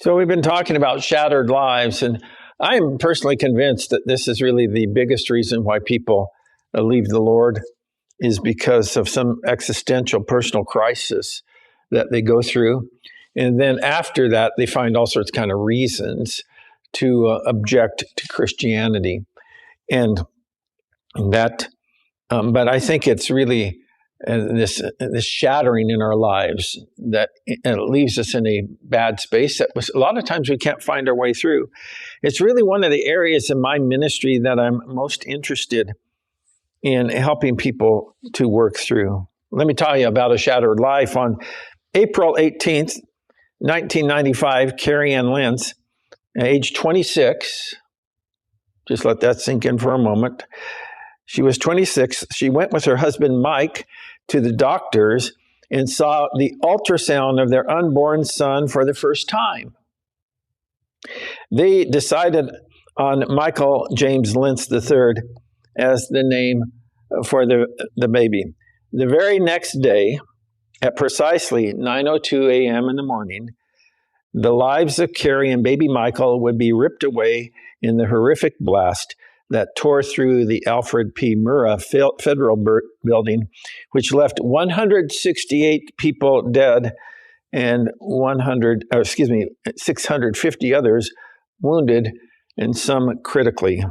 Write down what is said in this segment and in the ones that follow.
So we've been talking about shattered lives, and I'm personally convinced that this is really the biggest reason why people leave the Lord is because of some existential personal crisis that they go through. And then after that, they find all sorts of kind of reasons to object to Christianity. And that, but I think it's really this shattering in our lives that leaves us in a bad space that was a lot of times we can't find our way through. It's really one of the areas in my ministry that I'm most interested in helping people to work through. Let me tell you about a shattered life. On April 18th, 1995, Carrie Ann Lentz, age 26, just let that sink in for a moment. She was 26. She went with her husband, Mike, to the doctors and saw the ultrasound of their unborn son for the first time. They decided on Michael James Lentz III as the name for the baby. The very next day, at precisely 9:02 a.m. in the morning, the lives of Carrie and baby Michael would be ripped away in the horrific blast that tore through the Alfred P. Murrah Federal Building, which left 168 people dead and 650 others wounded, and some critically.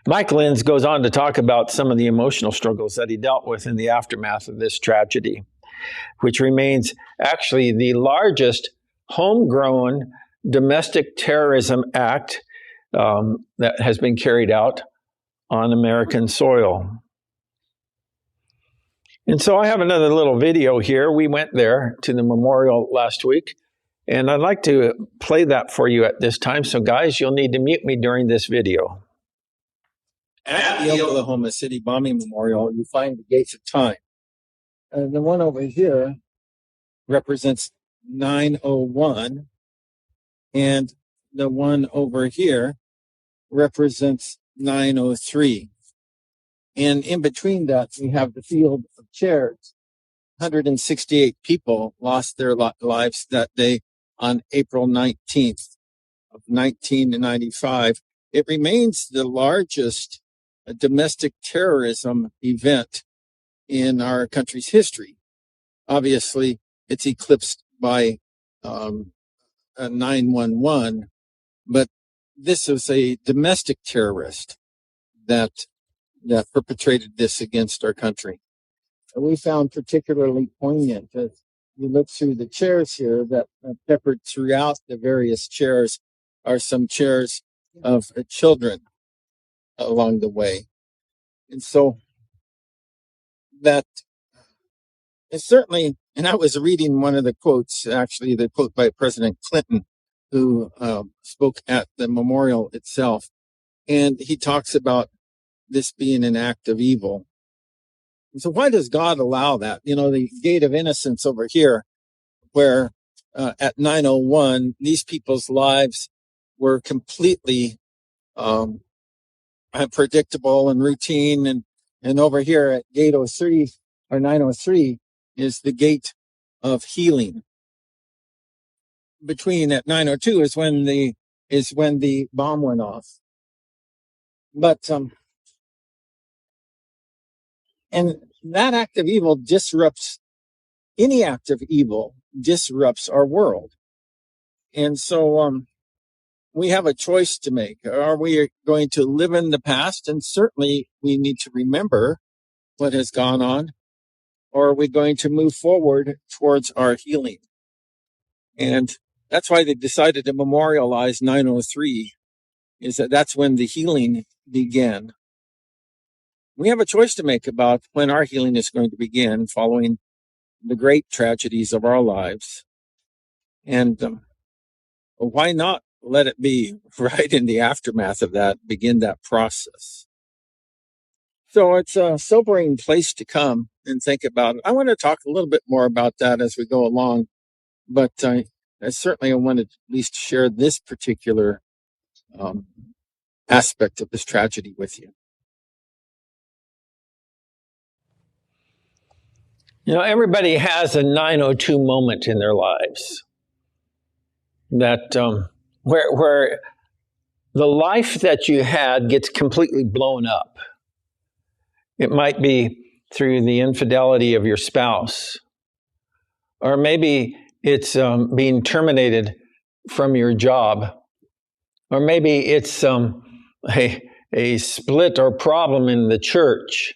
Mike Lentz goes on to talk about some of the emotional struggles that he dealt with in the aftermath of this tragedy, which remains actually the largest homegrown domestic terrorism act that has been carried out on American soil. And so I have another little video here. We went there to the memorial last week, and I'd like to play that for you at this time. So guys, you'll need to mute me during this video. At the Oklahoma City Bombing Memorial, you find the gates of time. The one over here represents 901, and the one over here represents 903. And in between that, we have the field of chairs. 168 people lost their lives that day on April 19th of 1995. It remains the largest domestic terrorism event in our country's history. Obviously, it's eclipsed by 9/11, but this is a domestic terrorist that perpetrated this against our country. And we found particularly poignant as you look through the chairs here that peppered throughout the various chairs are some chairs of children along the way. And so that is certainly, and I was reading one of the quotes, actually the quote by President Clinton, who spoke at the memorial itself. And he talks about this being an act of evil. And so why does God allow that? You know, the gate of innocence over here, where at 901, these people's lives were completely predictable and routine. And over here at gate 03 or 903 is the gate of healing. Between at 902 is when the bomb went off. But and that act of evil any act of evil disrupts our world. And so we have a choice to make. Are we going to live in the past? And certainly we need to remember what has gone on. Or are we going to move forward towards our healing? And that's why they decided to memorialize 903, is that's when the healing began. We have a choice to make about when our healing is going to begin following the great tragedies of our lives. And why not let it be right in the aftermath of that, begin that process? So it's a sobering place to come and think about it. I want to talk a little bit more about that as we go along, but I wanted at least share this particular aspect of this tragedy with you. You know, everybody has a 902 moment in their lives. that where the life that you had gets completely blown up. It might be through the infidelity of your spouse, or maybe it's being terminated from your job, or maybe it's a split or problem in the church.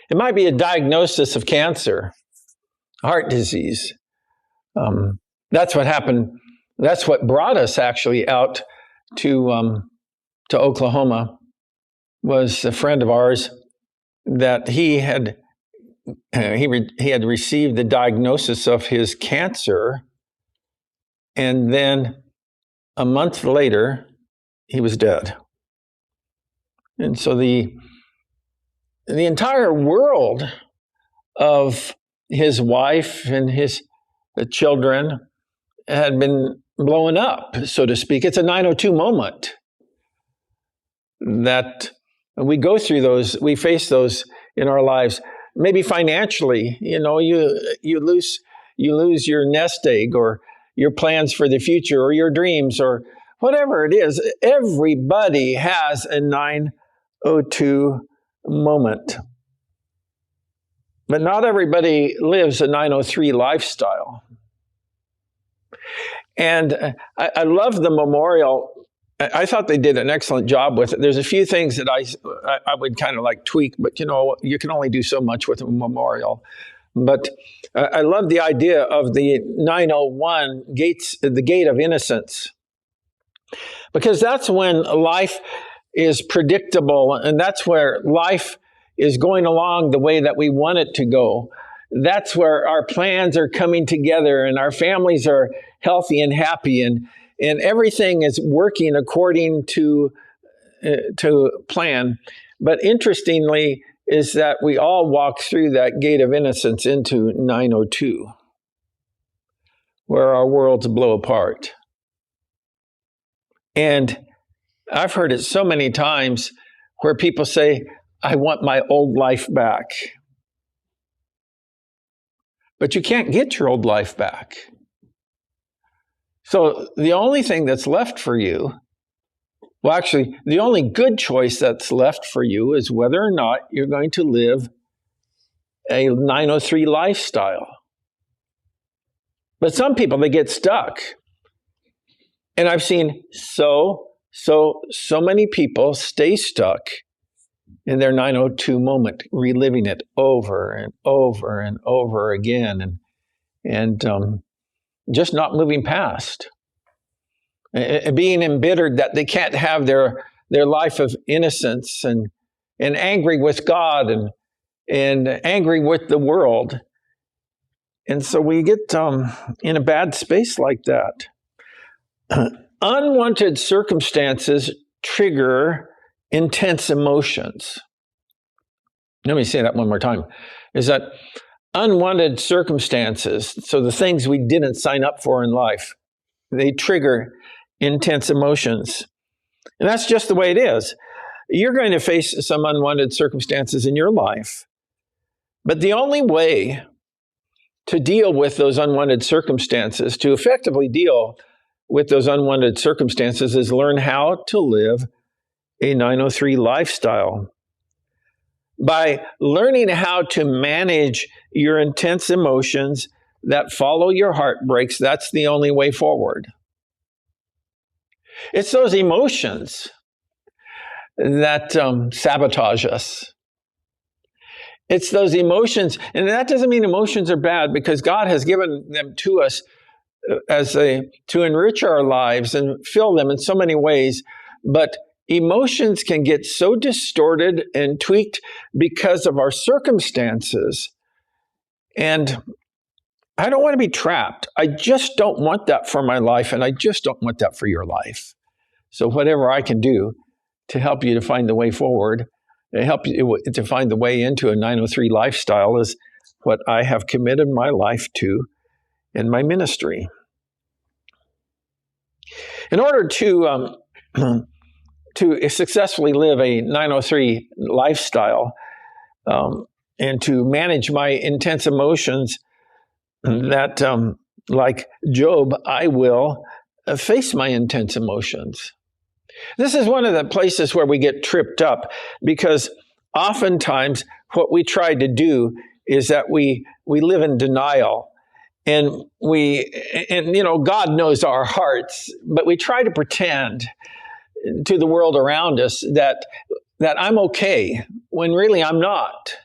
It might be a diagnosis of cancer, heart disease. That's what happened. That's what brought us actually out to Oklahoma. Was a friend of ours that he had received the diagnosis of his cancer, and then a month later he was dead. And so the entire world of his wife and his children had been blown up, so to speak. It's a 902 moment that we go through those, we face those in our lives. Maybe financially, you lose your nest egg, or your plans for the future, or your dreams, or whatever it is. Everybody has a 902 moment. But not everybody lives a 903 lifestyle. And I love the memorial. I thought they did an excellent job with it. There's a few things that I would kind of like tweak, but you can only do so much with a memorial. But I love the idea of the 901 gates, the gate of innocence, because that's when life is predictable, and that's where life is going along the way that we want it to go. That's where our plans are coming together, and our families are healthy and happy, and everything is working according to plan. But interestingly is that we all walk through that gate of innocence into 902, where our worlds blow apart. And I've heard it so many times where people say, I want my old life back. But you can't get your old life back. So the only thing that's left for you, well, actually, the only good choice that's left for you is whether or not you're going to live a 903 lifestyle. But some people, they get stuck. And I've seen so many people stay stuck in their 902 moment, reliving it over and over and over again, and just not moving past. Being embittered that they can't have their life of innocence, and angry with God, and angry with the world. And so we get in a bad space like that. Unwanted circumstances trigger intense emotions. Let me say that one more time. Is that unwanted circumstances, so the things we didn't sign up for in life, they trigger intense emotions. And that's just the way it is. You're going to face some unwanted circumstances in your life. But the only way to deal with those unwanted circumstances, to effectively deal with those unwanted circumstances, is learn how to live a 903 lifestyle. By learning how to manage your intense emotions that follow your heartbreaks, that's the only way forward. It's those emotions that sabotage us. It's those emotions, and that doesn't mean emotions are bad, because God has given them to us to enrich our lives and fill them in so many ways. But emotions can get so distorted and tweaked because of our circumstances. And I don't want to be trapped. I just don't want that for my life, and I just don't want that for your life. So whatever I can do to help you to find the way forward, to help you to find the way into a 903 lifestyle, is what I have committed my life to in my ministry. In order to successfully live a 903 lifestyle, and to manage my intense emotions that Like Job, I will face my intense emotions. This is one of the places where we get tripped up, because oftentimes what we try to do is that we live in denial. And God knows our hearts, but we try to pretend to the world around us that I'm okay when really I'm not.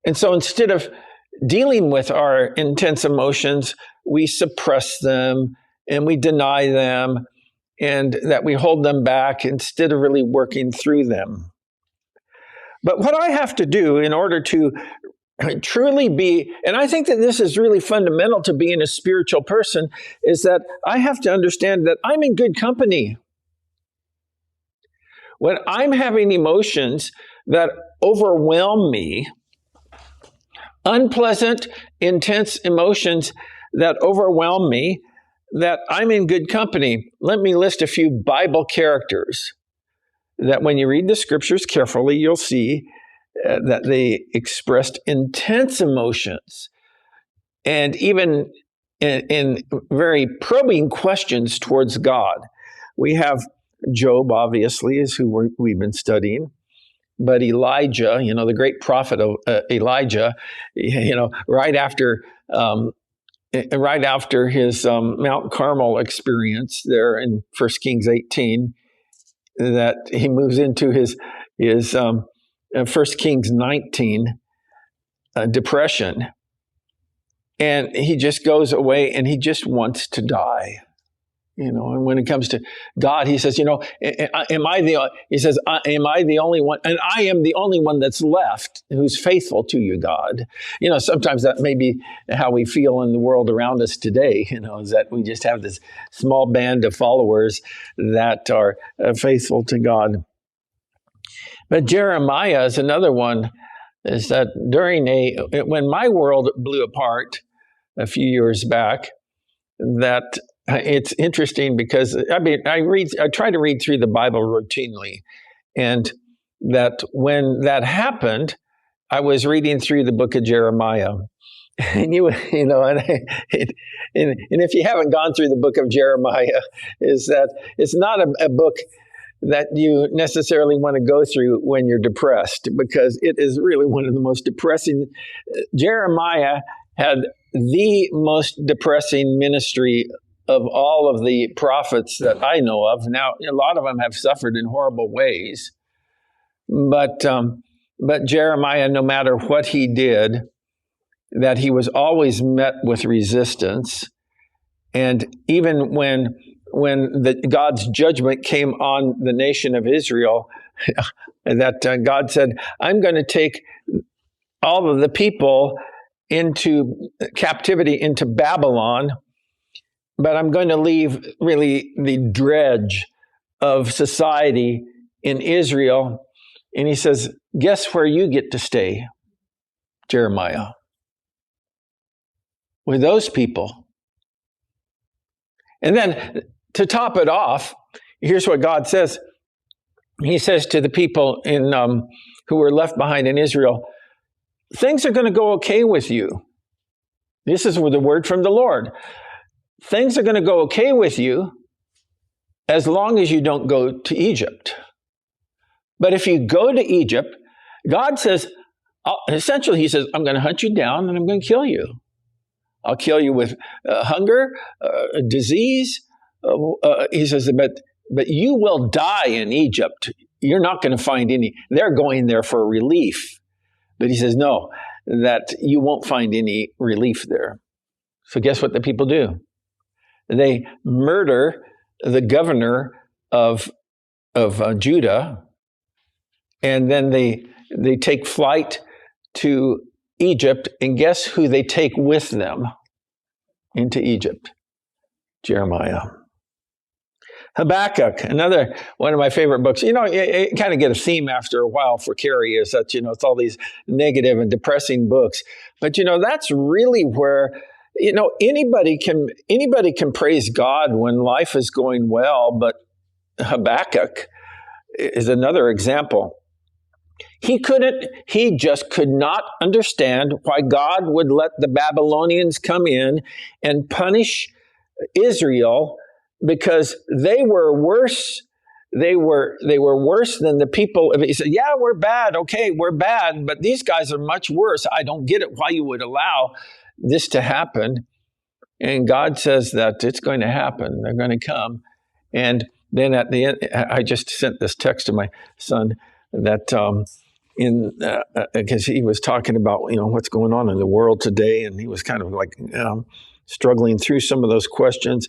And so instead of dealing with our intense emotions, we suppress them and we deny them, and that we hold them back instead of really working through them. But what I have to do in order to truly be, and I think that this is really fundamental to being a spiritual person, is that I have to understand that I'm in good company. When I'm having emotions that overwhelm me, unpleasant, intense emotions that overwhelm me, that I'm in good company. Let me list a few Bible characters that when you read the scriptures carefully, you'll see that they expressed intense emotions, and even in very probing questions towards God. We have Job, obviously, is who we've been studying. But Elijah, the great prophet of Elijah, right after his Mount Carmel experience there in 1 Kings 18, that he moves into his 1 Kings 19 depression. And he just goes away and he just wants to die. And when it comes to God, he says, am I the only one? And I am the only one that's left who's faithful to you, God. Sometimes that may be how we feel in the world around us today, is that we just have this small band of followers that are faithful to God. But Jeremiah is another one, is that when my world blew apart a few years back, that it's interesting because I try to read through the Bible routinely, and that when that happened, I was reading through the book of Jeremiah, and and if you haven't gone through the book of Jeremiah, is that it's not a book that you necessarily want to go through when you're depressed, because it is really one of the most depressing. Jeremiah had the most depressing ministry of all of the prophets that I know of. Now, a lot of them have suffered in horrible ways, but Jeremiah, no matter what he did, that he was always met with resistance. And even when God's judgment came on the nation of Israel, that God said, I'm going to take all of the people into captivity, into Babylon, but I'm going to leave really the dredge of society in Israel. And he says, guess where you get to stay, Jeremiah? With those people. And then to top it off, here's what God says. He says to the people who were left behind in Israel, things are going to go okay with you. This is the word from the Lord. Things are going to go okay with you as long as you don't go to Egypt. But if you go to Egypt, God says, essentially, he says, I'm going to hunt you down and I'm going to kill you. I'll kill you with hunger, disease. He says, but you will die in Egypt. You're not going to find any. They're going there for relief. But he says, no, that you won't find any relief there. So guess what the people do? They murder the governor of Judah, and then they take flight to Egypt, and guess who they take with them into Egypt? Jeremiah. Habakkuk, another one of my favorite books. You kind of get a theme after a while for Carrie, is that, it's all these negative and depressing books. But, that's really where, anybody can praise God when life is going well, but Habakkuk is another example. He just could not understand why God would let the Babylonians come in and punish Israel, because they were worse. They were worse than the people. He said, yeah, we're bad. Okay, we're bad, but these guys are much worse. I don't get it why you would allow this to happen. And God says that it's going to happen. They're going to come. And then at the end, I just sent this text to my son that because he was talking about, what's going on in the world today, and he was kind of like struggling through some of those questions.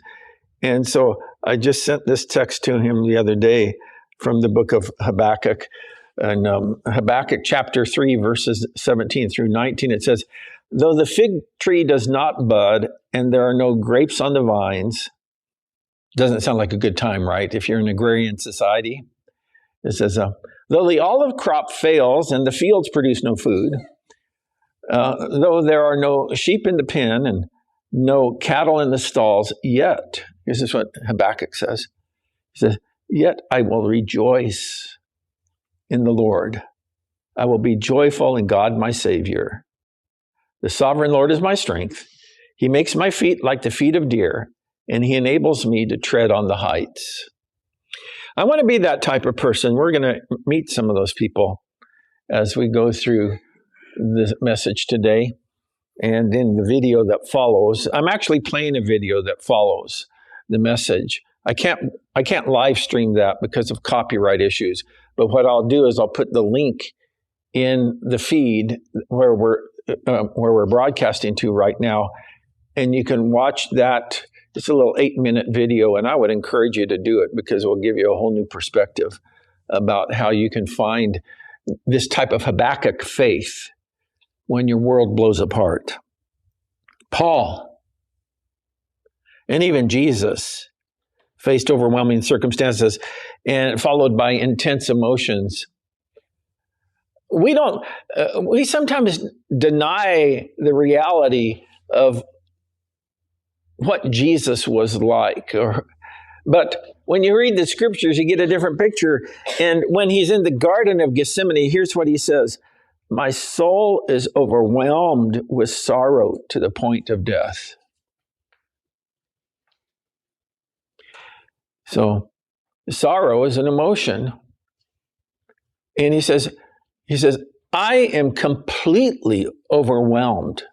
And so I just sent this text to him the other day from the book of Habakkuk. And Habakkuk chapter 3, verses 17 through 19, it says, though the fig tree does not bud and there are no grapes on the vines, doesn't sound like a good time, right? If you're an agrarian society. It says, though the olive crop fails and the fields produce no food, though there are no sheep in the pen and no cattle in the stalls, yet, this is what Habakkuk says. He says, yet I will rejoice in the Lord. I will be joyful in God my Savior. The sovereign Lord is my strength. He makes my feet like the feet of deer, and he enables me to tread on the heights. I want to be that type of person. We're going to meet some of those people as we go through this message today. And in the video that follows, I'm actually playing a video that follows the message. I can't live stream that because of copyright issues. But what I'll do is I'll put the link in the feed where we're broadcasting to right now, and you can watch that. It's a little 8-minute video, and I would encourage you to do it because it will give you a whole new perspective about how you can find this type of Habakkuk faith when your world blows apart. Paul and even Jesus faced overwhelming circumstances and followed by intense emotions. We sometimes deny the reality of what Jesus was like. But when you read the scriptures, you get a different picture. And when he's in the Garden of Gethsemane, here's what he says. My soul is overwhelmed with sorrow to the point of death. So sorrow is an emotion. And he says, I am completely overwhelmed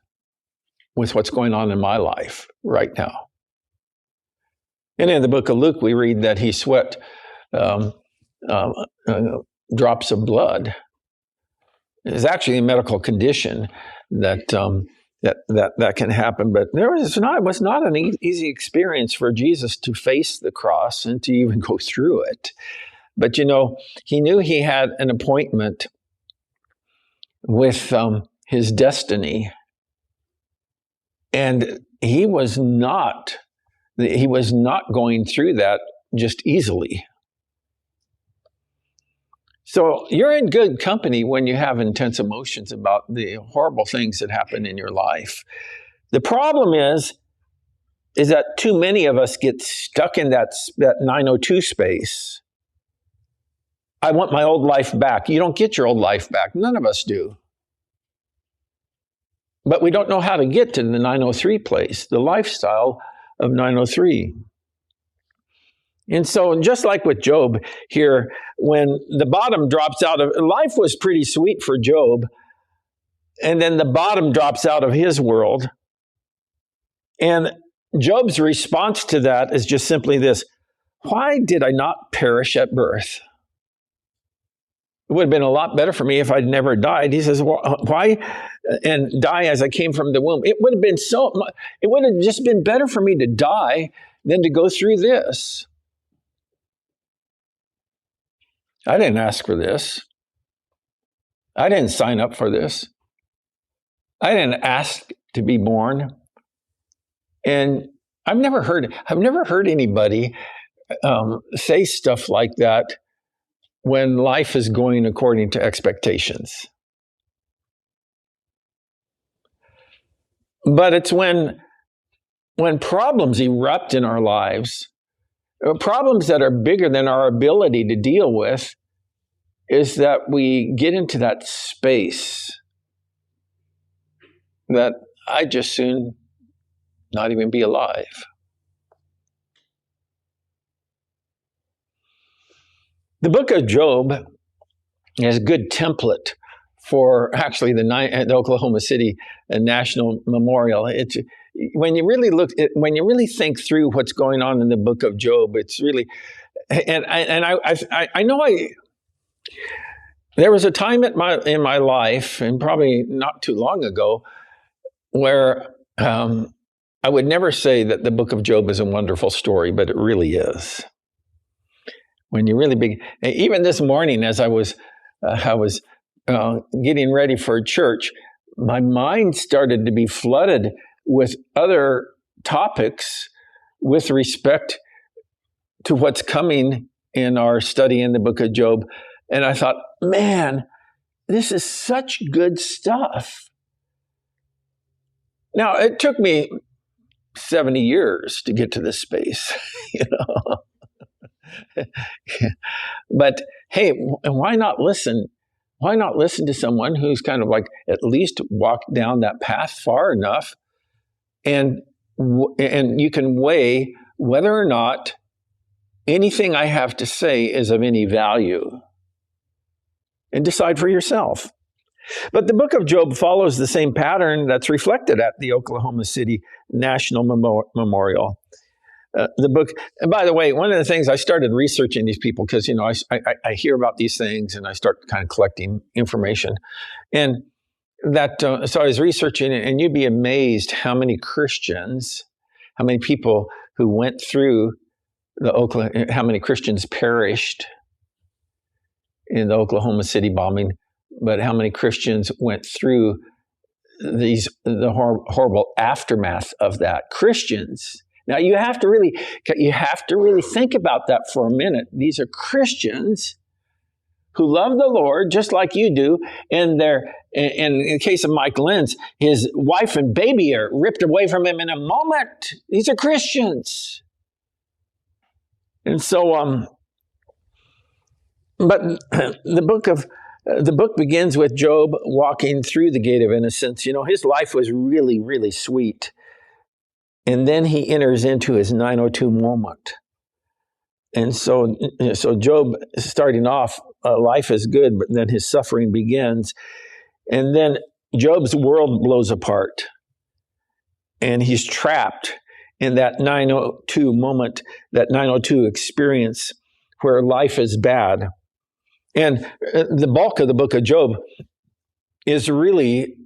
with what's going on in my life right now. And in the book of Luke, we read that he sweat drops of blood. It's actually a medical condition that can happen, but it was not an easy experience for Jesus to face the cross and to even go through it. But he knew he had an appointment with his destiny, and he was not going through that just easily. So you're in good company when you have intense emotions about the horrible things that happen in your life. The problem is that too many of us get stuck in that 902 space. I want my old life back. You don't get your old life back. None of us do. But we don't know how to get to the 903 place, the lifestyle of 903. And so just like with Job here, when the bottom drops out of life was pretty sweet for Job, and then the bottom drops out of his world. And Job's response to that is just simply this: why did I not perish at birth? It would have been a lot better for me if I'd never died. He says, why and die as I came from the womb? It would have just been better for me to die than to go through this. I didn't ask for this. I didn't sign up for this. I didn't ask to be born. And I've never heard anybody say stuff like that when life is going according to expectations. But it's when problems erupt in our lives, problems that are bigger than our ability to deal with, is that we get into that space that I'd just soon not even be alive. The book of Job is a good template for actually the Oklahoma City National Memorial. It's when you really think through what's going on in the book of Job, it's really, I know there was a time in my life, and probably not too long ago, where I would never say that the book of Job is a wonderful story, but it really is. When you really even this morning, as I was getting ready for church, my mind started to be flooded with other topics with respect to what's coming in our study in the book of Job. And I thought, man, this is such good stuff. Now, it took me 70 years to get to this space, But hey, why not listen? Why not listen to someone who's kind of like at least walked down that path far enough, and you can weigh whether or not anything I have to say is of any value, and decide for yourself. But the book of Job follows the same pattern that's reflected at the Oklahoma City National Memorial. The book, and by the way, one of the things I started researching these people, because I hear about these things and I start kind of collecting information, and that so I was researching it, and you'd be amazed how many Christians, how many people who went through how many Christians perished in the Oklahoma City bombing, but how many Christians went through the horrible aftermath of that. Christians. Now you have to really think about that for a minute. These are Christians who love the Lord just like you do, and in the case of Mike Lenz, his wife and baby are ripped away from him in a moment. These are Christians. And so, but the book begins with Job walking through the gate of innocence. His life was really, really sweet. And then he enters into his 902 moment. And so Job, starting off, life is good, but then his suffering begins. And then Job's world blows apart. And he's trapped in that 902 moment, that 902 experience where life is bad. And the bulk of the book of Job is really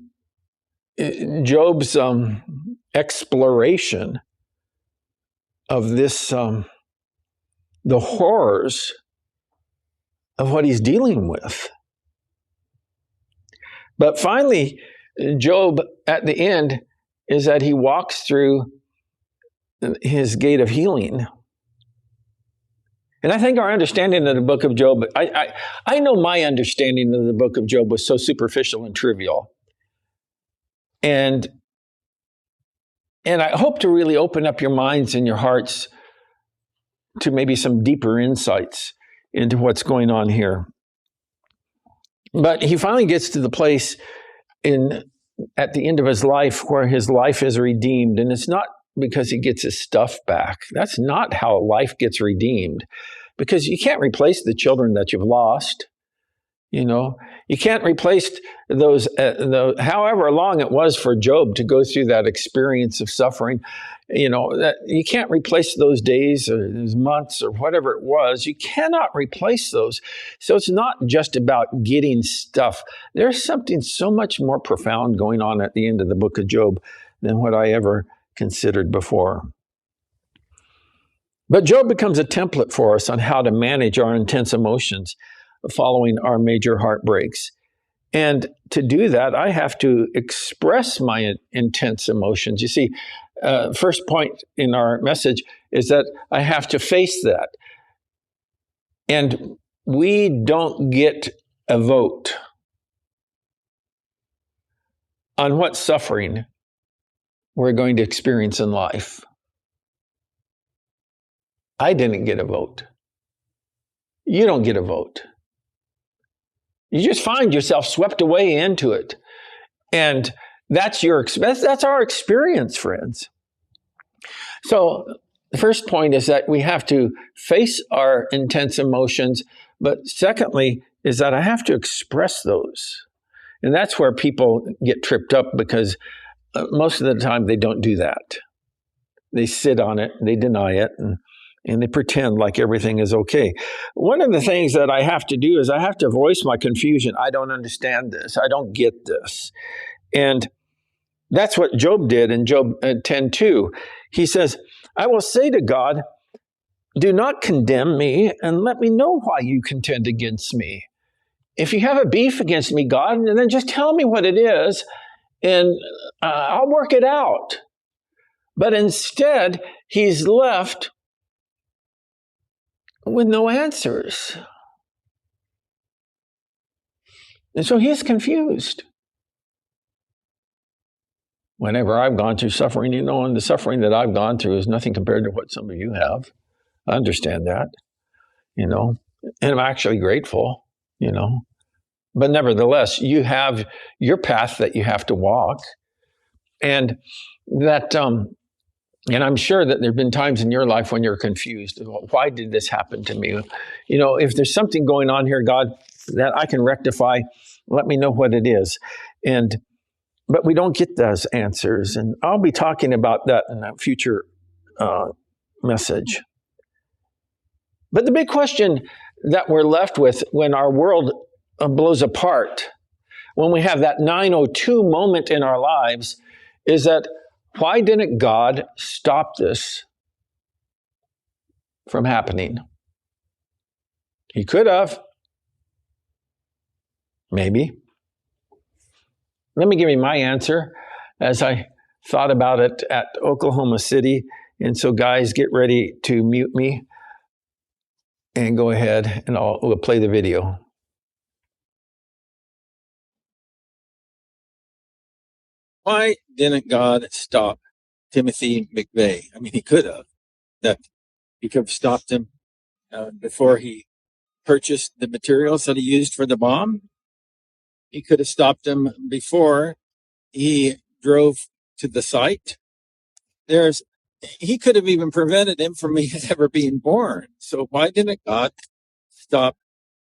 Job's exploration of this, the horrors of what he's dealing with. But finally, Job at the end is that he walks through his gate of healing. And I think our understanding of the book of Job, I know my understanding of the book of Job was so superficial and trivial. And I hope to really open up your minds and your hearts to maybe some deeper insights into what's going on here. But he finally gets to the place at the end of his life where his life is redeemed. And it's not because he gets his stuff back. That's not how life gets redeemed, because you can't replace the children that you've lost. You can't replace those, however long it was for Job to go through that experience of suffering. That you can't replace those days or those months or whatever it was. You cannot replace those. So it's not just about getting stuff. There's something so much more profound going on at the end of the book of Job than what I ever considered before. But Job becomes a template for us on how to manage our intense emotions following our major heartbreaks. And to do that, I have to express my intense emotions. You see, first point in our message is that I have to face that. And we don't get a vote on what suffering we're going to experience in life. I didn't get a vote. You don't get a vote. You just find yourself swept away into it. And that's our experience, friends. So the first point is that we have to face our intense emotions. But secondly, is that I have to express those. And that's where people get tripped up, because most of the time they don't do that. They sit on it, they deny it, and they pretend like everything is okay. One of the things that I have to do is I have to voice my confusion. I don't understand this. I don't get this. And that's what Job did in Job 10:2. He says, I will say to God, do not condemn me, and let me know why you contend against me. If you have a beef against me, God, then just tell me what it is, and I'll work it out. But instead, he's left with no answers. And so he's confused. Whenever I've gone through suffering, and the suffering that I've gone through is nothing compared to what some of you have. I understand that, and I'm actually grateful, But nevertheless, you have your path that you have to walk. And that, and I'm sure that there have been times in your life when you're confused. Why did this happen to me? If there's something going on here, God, that I can rectify, let me know what it is. But we don't get those answers. And I'll be talking about that in a future message. But the big question that we're left with when our world blows apart, when we have that 902 moment in our lives, is that why didn't God stop this from happening? He could have. Maybe. Let me give you my answer as I thought about it at Oklahoma City. And so guys, get ready to mute me and go ahead and we'll play the video. Why didn't God stop Timothy McVeigh? I mean, he could have. He could have stopped him before he purchased the materials that he used for the bomb. He could have stopped him before he drove to the site. He could have even prevented him from ever being born. So why didn't God stop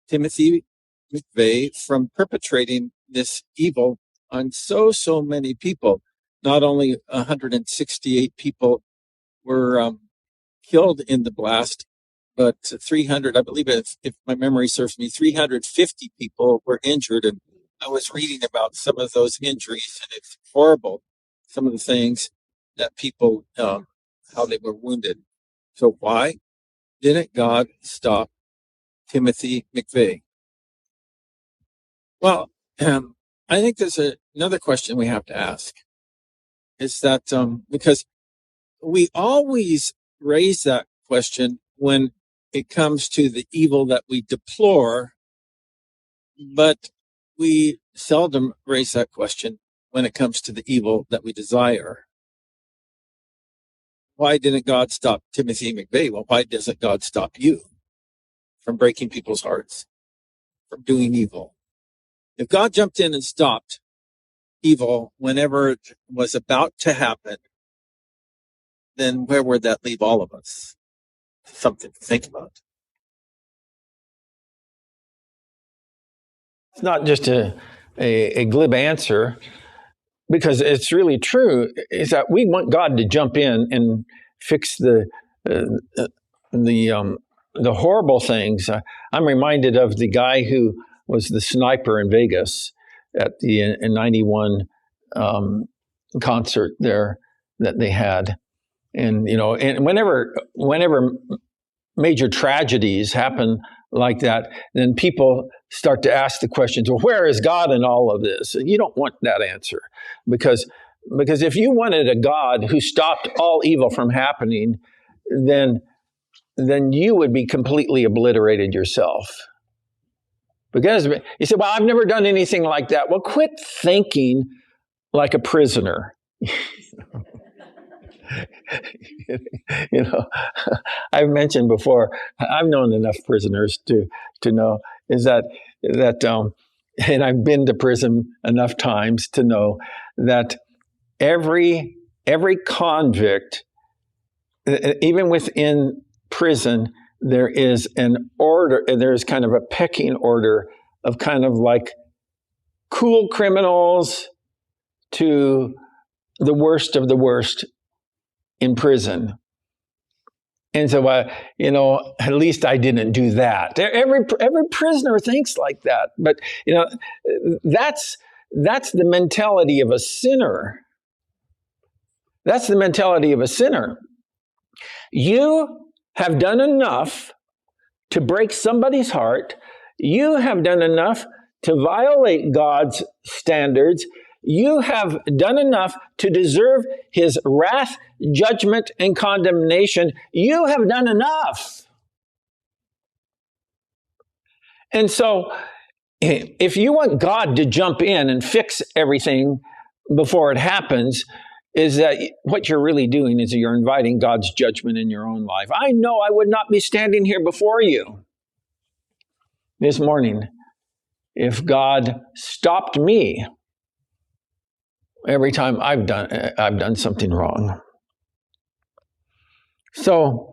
Timothy McVeigh from perpetrating this evil on so many people? Not only 168 people were killed in the blast, but 300, I believe, if my memory serves me, 350 people were injured. And I was reading about some of those injuries, and it's horrible, some of the things that people, how they were wounded. So why didn't God stop Timothy McVeigh? Well, I think there's another question we have to ask. Is that because we always raise that question when it comes to the evil that we deplore, but we seldom raise that question when it comes to the evil that we desire. Why didn't God stop Timothy McVeigh? Well, why doesn't God stop you from breaking people's hearts, from doing evil? If God jumped in and stopped evil whenever it was about to happen, then where would that leave all of us? Something to think about. It's not just a glib answer, because it's really true, is that we want God to jump in and fix the horrible things. I'm reminded of the guy who was the sniper in Vegas at the 91 concert there that they had. And, and whenever major tragedies happen like that, then people start to ask the questions, well, where is God in all of this? And you don't want that answer, because if you wanted a God who stopped all evil from happening, then you would be completely obliterated yourself. Because you say, well, I've never done anything like that. Well, quit thinking like a prisoner. I've mentioned before, I've known enough prisoners to know is that that, and I've been to prison enough times to know that every convict, even within prison, there is an order, there's kind of a pecking order of kind of like cool criminals to the worst of the worst in prison. And so, at least I didn't do that. Every prisoner thinks like that. But, that's the mentality of a sinner. That's the mentality of a sinner. You have done enough to break somebody's heart. You have done enough to violate God's standards. You have done enough to deserve his wrath, judgment, and condemnation. You have done enough. And so, if you want God to jump in and fix everything before it happens, is that what you're really doing is you're inviting God's judgment in your own life. I know I would not be standing here before you this morning if God stopped me every time I've done something wrong. So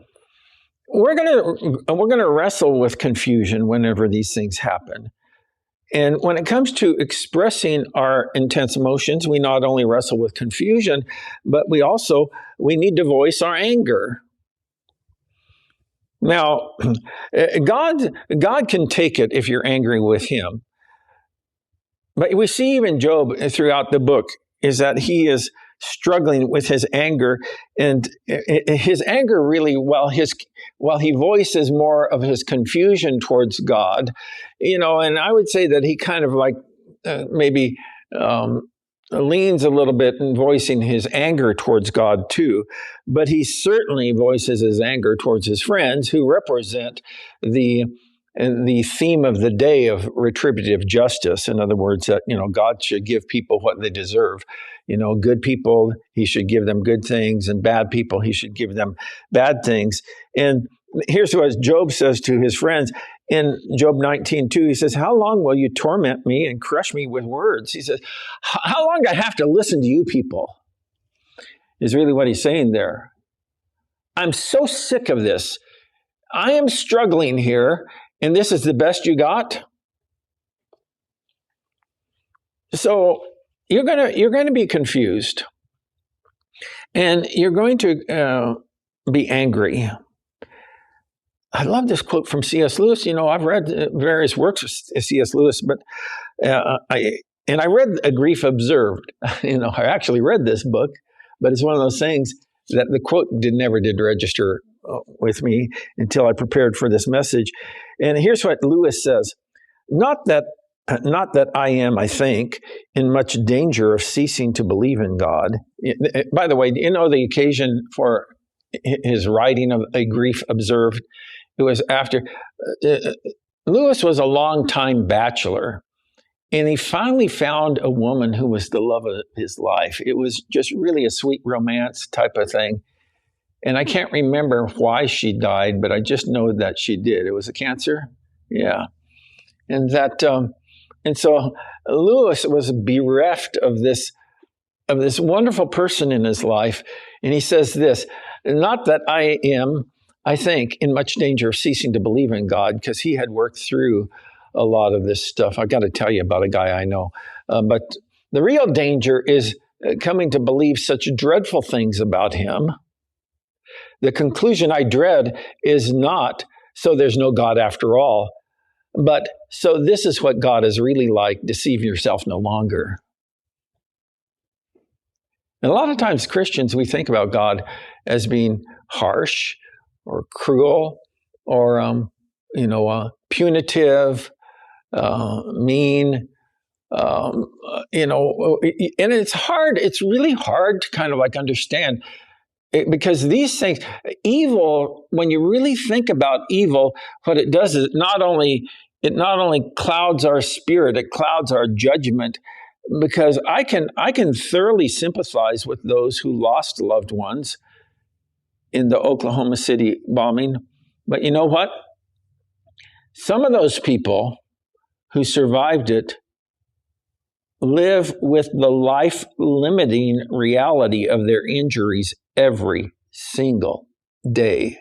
we're gonna wrestle with confusion whenever these things happen. And when it comes to expressing our intense emotions, we not only wrestle with confusion, but we need to voice our anger. Now, God can take it if you're angry with him. But we see even Job throughout the book is that he is struggling with his anger, and his anger really, while he voices more of his confusion towards God, and I would say that he kind of like maybe leans a little bit in voicing his anger towards God too, but he certainly voices his anger towards his friends who represent the theme of the day of retributive justice. In other words, that, God should give people what they deserve. Good people, he should give them good things, and bad people, he should give them bad things. And here's what Job says to his friends in Job 19:2. He says, "How long will you torment me and crush me with words?" He says, "How long do I have to listen to you people?" Is really what he's saying there. I'm so sick of this. I am struggling here, and this is the best you got? So you're gonna be confused, and you're going to be angry. I love this quote from C.S. Lewis. I've read various works of C.S. Lewis, but I read A Grief Observed. I actually read this book, but it's one of those things that the quote never did register with me until I prepared for this message. And here's what Lewis says: Not that I am, I think, in much danger of ceasing to believe in God. By the way, the occasion for his writing of A Grief Observed? It was after Lewis was a long-time bachelor, and he finally found a woman who was the love of his life. It was just really a sweet romance type of thing. And I can't remember why she died, but I just know that she did. It was a cancer. Yeah. And so Lewis was bereft of this wonderful person in his life. And he says this: not that I am, I think, in much danger of ceasing to believe in God, because he had worked through a lot of this stuff. I got to tell you about a guy I know. But the real danger is coming to believe such dreadful things about him. The conclusion I dread is not, so there's no God after all, but so this is what God is really like. Deceive yourself no longer. And a lot of times Christians, we think about God as being harsh or cruel or, punitive, mean, and it's really hard to kind of like understand. Because these things, evil, when you really think about evil, what it does is it not only clouds our spirit, it clouds our judgment. Because I can thoroughly sympathize with those who lost loved ones in the Oklahoma City bombing. But you know what? Some of those people who survived it live with the life-limiting reality of their injuries every single day.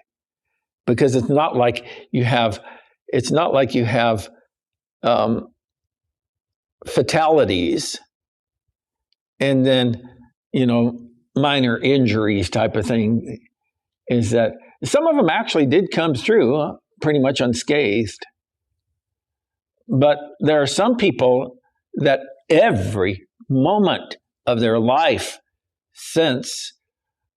Because it's not like you have fatalities and then, minor injuries type of thing. Is that some of them actually did come through pretty much unscathed. But there are some people that every moment of their life since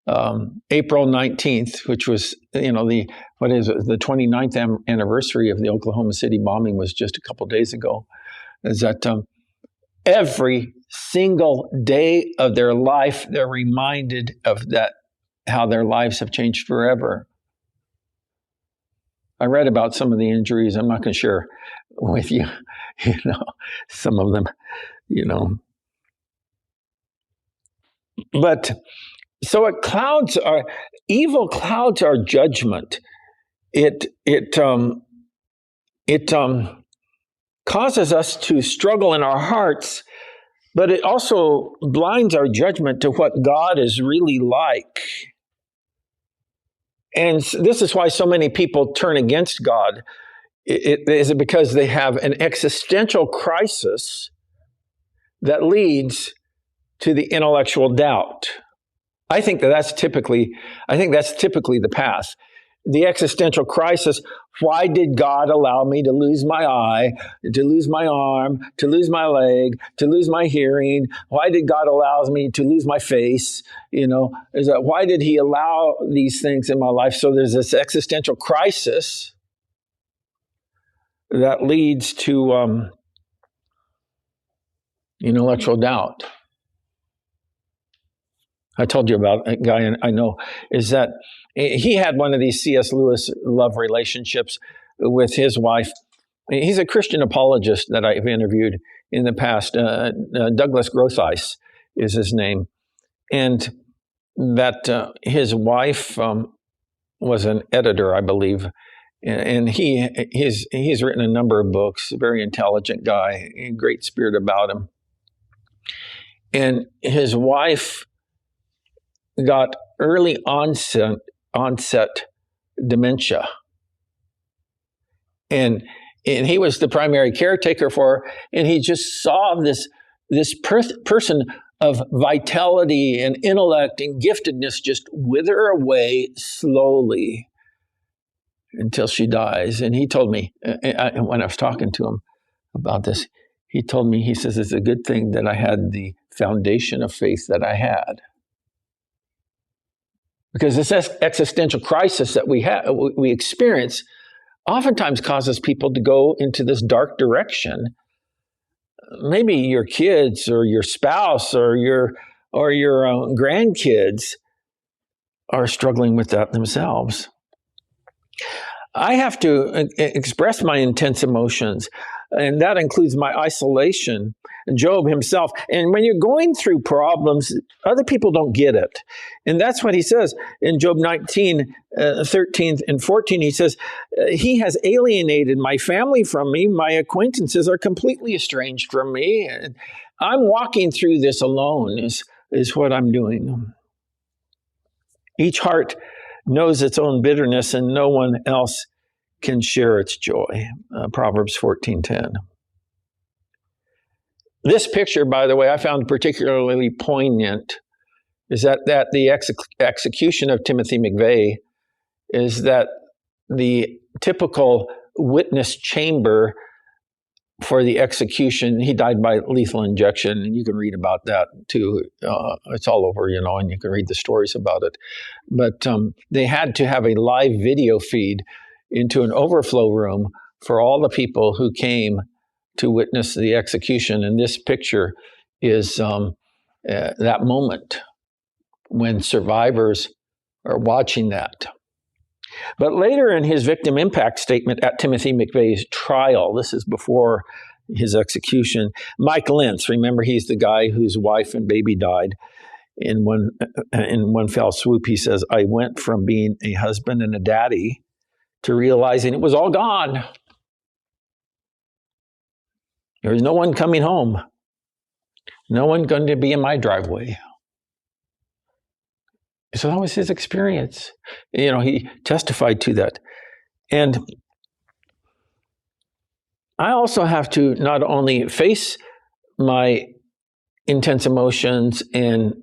April 19th, which was, the 29th anniversary of the Oklahoma City bombing was just a couple days ago, is that every single day of their life, they're reminded of that, how their lives have changed forever. I read about some of the injuries. I'm not going to share with you, some of them, But so evil clouds our judgment. It causes us to struggle in our hearts, but it also blinds our judgment to what God is really like. And this is why so many people turn against God. Is it because they have an existential crisis that leads to the intellectual doubt? I think that's typically the path. The existential crisis. Why did God allow me to lose my eye, to lose my arm, to lose my leg, to lose my hearing? Why did God allow me to lose my face? Why did he allow these things in my life? So there's this existential crisis that leads to intellectual doubt. I told you about a guy I know, is that he had one of these C.S. Lewis love relationships with his wife. He's a Christian apologist that I've interviewed in the past. Douglas Grothice is his name. And that his wife was an editor, I believe. And he's written a number of books, a very intelligent guy, a great spirit about him. And his wife got early onset dementia. And he was the primary caretaker for her, and he just saw this person of vitality and intellect and giftedness just wither away slowly until she dies. And he told me, when I was talking to him about this, he told me, he says, it's a good thing that I had the foundation of faith that I had. Because this existential crisis that we experience oftentimes causes people to go into this dark direction. Maybe your kids or your spouse or your grandkids are struggling with that themselves. I have to express my intense emotions, and that includes my isolation. Job himself. And when you're going through problems, other people don't get it. And that's what he says in Job 19, 13 and 14. He says, he has alienated my family from me. My acquaintances are completely estranged from me. And I'm walking through this alone is what I'm doing. Each heart knows its own bitterness, and no one else can share its joy. Proverbs 14:10. This picture, by the way, I found particularly poignant, is that the execution of Timothy McVeigh is that the typical witness chamber for the execution, he died by lethal injection, and you can read about that too. It's all over, and you can read the stories about it. But they had to have a live video feed into an overflow room for all the people who came to witness the execution. And this picture is that moment when survivors are watching that. But later in his victim impact statement at Timothy McVeigh's trial, this is before his execution, Mike Lentz, remember he's the guy whose wife and baby died in one fell swoop. He says, I went from being a husband and a daddy to realizing it was all gone. There's no one coming home. No one going to be in my driveway. So that was his experience. He testified to that. And I also have to not only face my intense emotions and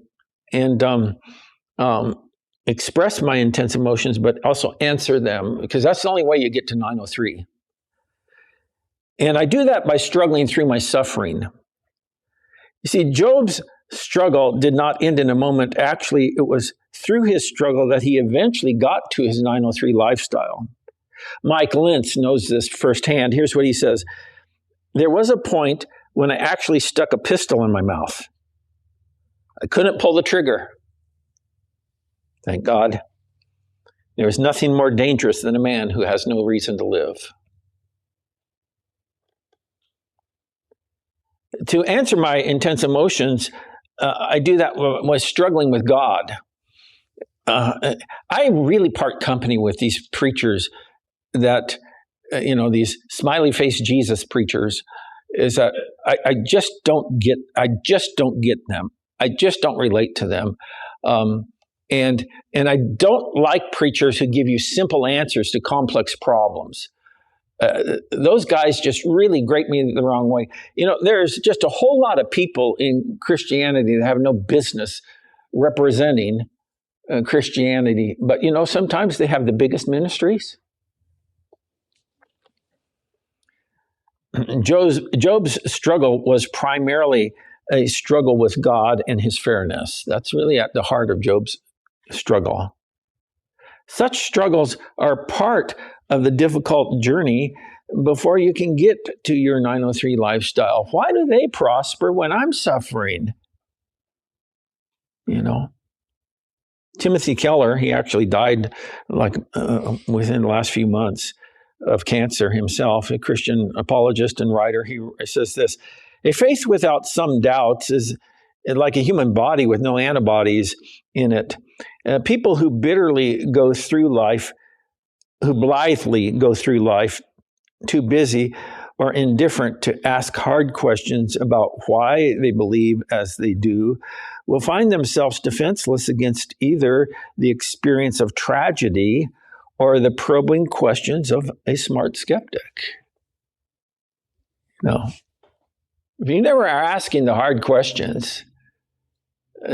express my intense emotions, but also answer them, because that's the only way you get to 903. And I do that by struggling through my suffering. You see, Job's struggle did not end in a moment. Actually, it was through his struggle that he eventually got to his 903 lifestyle. Mike Lentz knows this firsthand. Here's what he says. There was a point when I actually stuck a pistol in my mouth. I couldn't pull the trigger. Thank God. There is nothing more dangerous than a man who has no reason to live. To answer my intense emotions, I do that when struggling with God. I really part company with these preachers that, these smiley face Jesus preachers, is that I just don't get them. I just don't relate to them. And I don't like preachers who give you simple answers to complex problems. Those guys just really grate me the wrong way. There's just a whole lot of people in Christianity that have no business representing Christianity. But, sometimes they have the biggest ministries. Job's struggle was primarily a struggle with God and his fairness. That's really at the heart of Job's struggle. Such struggles are part of the difficult journey before you can get to your 903 lifestyle. Why do they prosper when I'm suffering? Timothy Keller, he actually died within the last few months of cancer himself, a Christian apologist and writer. He says this: a faith without some doubts is like a human body with no antibodies in it. People who blithely go through life, too busy or indifferent to ask hard questions about why they believe as they do, will find themselves defenseless against either the experience of tragedy or the probing questions of a smart skeptic. If you never are asking the hard questions,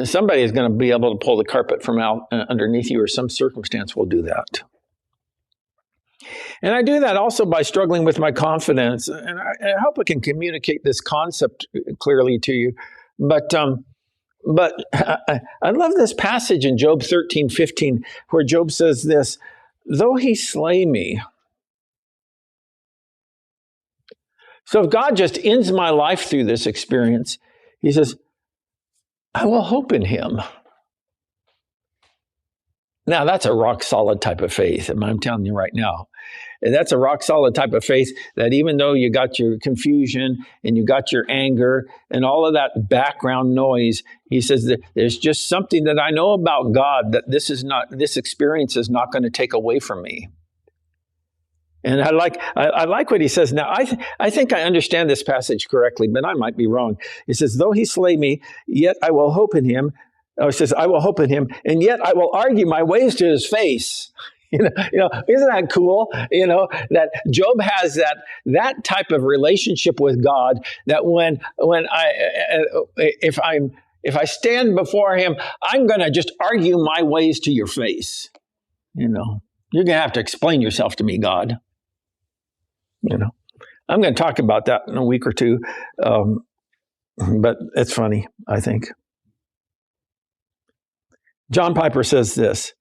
somebody is going to be able to pull the carpet from out underneath you, or some circumstance will do that. And I do that also by struggling with my confidence. And I hope I can communicate this concept clearly to you. But I love this passage in Job 13:15, where Job says this: though he slay me. So if God just ends my life through this experience, he says, I will hope in him. Now, that's a rock solid type of faith. I'm telling you right now. And that's a rock solid type of faith, that even though you got your confusion and you got your anger and all of that background noise, he says that there's just something that I know about God that this experience is not going to take away from me. And I like what he says. Now, I think I understand this passage correctly, but I might be wrong. He says, though he slay me, yet I will hope in him. Or it says, I will hope in him, and yet I will argue my ways to his face. Isn't that cool? That Job has that type of relationship with God, that when if I stand before him, I'm going to just argue my ways to your face. You're going to have to explain yourself to me, God. I'm going to talk about that in a week or two, but it's funny, I think. John Piper says this: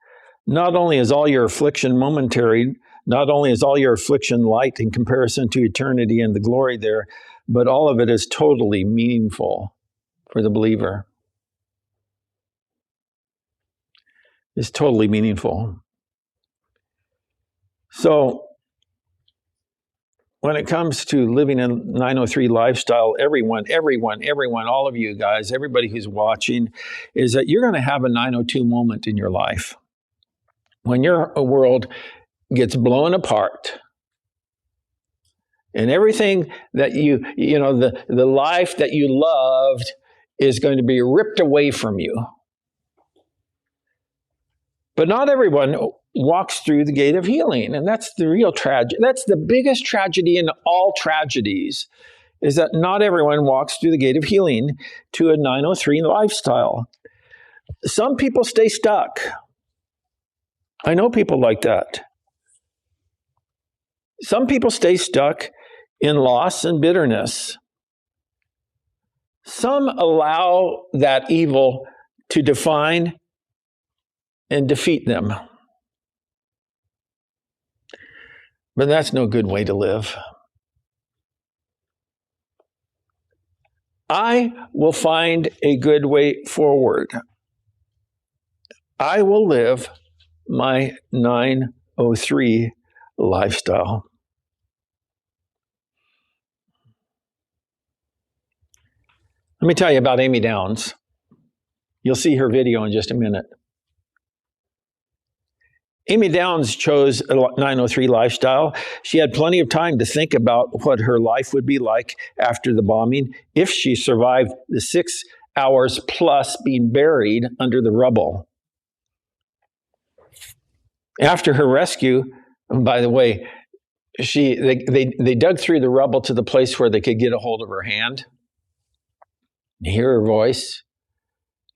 not only is all your affliction momentary, not only is all your affliction light in comparison to eternity and the glory there, but all of it is totally meaningful for the believer. It's totally meaningful. So, when it comes to living a 903 lifestyle, everyone, all of you guys, everybody who's watching, is that you're going to have a 902 moment in your life. When your world gets blown apart And everything that the life that you loved is going to be ripped away from you. But not everyone walks through the gate of healing. And that's the real tragedy. That's the biggest tragedy in all tragedies, is that not everyone walks through the gate of healing to a 903 lifestyle. Some people stay stuck. I know people like that. Some people stay stuck in loss and bitterness. Some allow that evil to define and defeat them. But that's no good way to live. I will find a good way forward. I will live my 903 lifestyle. Let me tell you about Amy Downs. You'll see her video in just a minute. Amy Downs chose a 903 lifestyle. She had plenty of time to think about what her life would be like after the bombing if she survived the 6 hours plus being buried under the rubble. After her rescue, by the way, they dug through the rubble to the place where they could get a hold of her hand, hear her voice,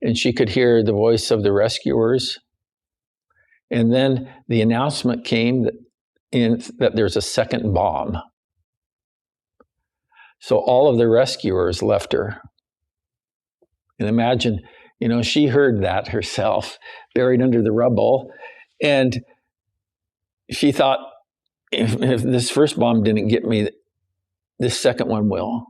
and she could hear the voice of the rescuers. And then the announcement came that there's a second bomb. So all of the rescuers left her. And imagine, she heard that herself, buried under the rubble. And she thought, if this first bomb didn't get me, this second one will.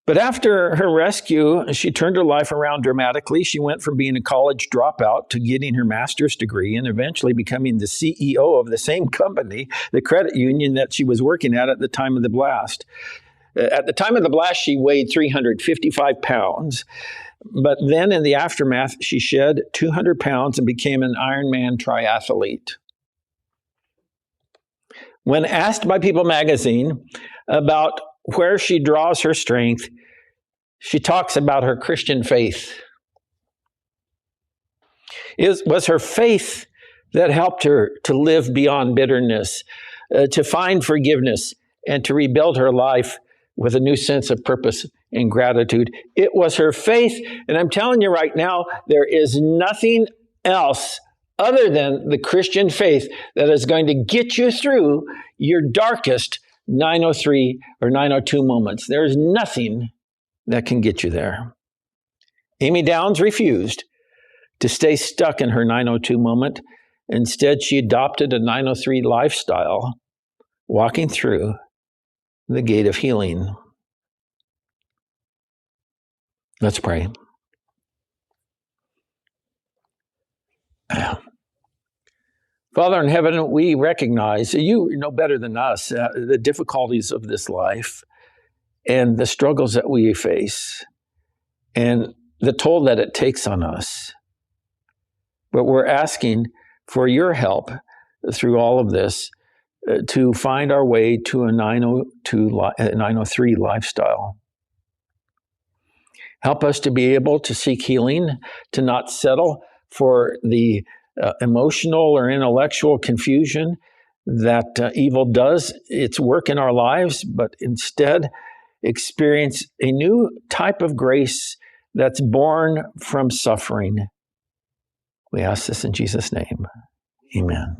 But after her rescue, she turned her life around dramatically. She went from being a college dropout to getting her master's degree and eventually becoming the CEO of the same company, the credit union that she was working at the time of the blast. At the time of the blast, she weighed 355 pounds. But then in the aftermath, she shed 200 pounds and became an Ironman triathlete. When asked by People magazine about where she draws her strength, she talks about her Christian faith. It was her faith that helped her to live beyond bitterness, to find forgiveness, and to rebuild her life with a new sense of purpose and gratitude. It was her faith, and I'm telling you right now, there is nothing else other than the Christian faith that is going to get you through your darkest 903 or 902 moments. There is nothing that can get you there. Amy Downs refused to stay stuck in her 902 moment. Instead, she adopted a 903 lifestyle, walking through the gate of healing. Let's pray. Father in heaven, we recognize that you know better than us the difficulties of this life and the struggles that we face and the toll that it takes on us. But we're asking for your help through all of this to find our way to a 903 lifestyle. Help us to be able to seek healing, to not settle for the emotional or intellectual confusion that evil does its work in our lives, but instead experience a new type of grace that's born from suffering. We ask this in Jesus' name. Amen.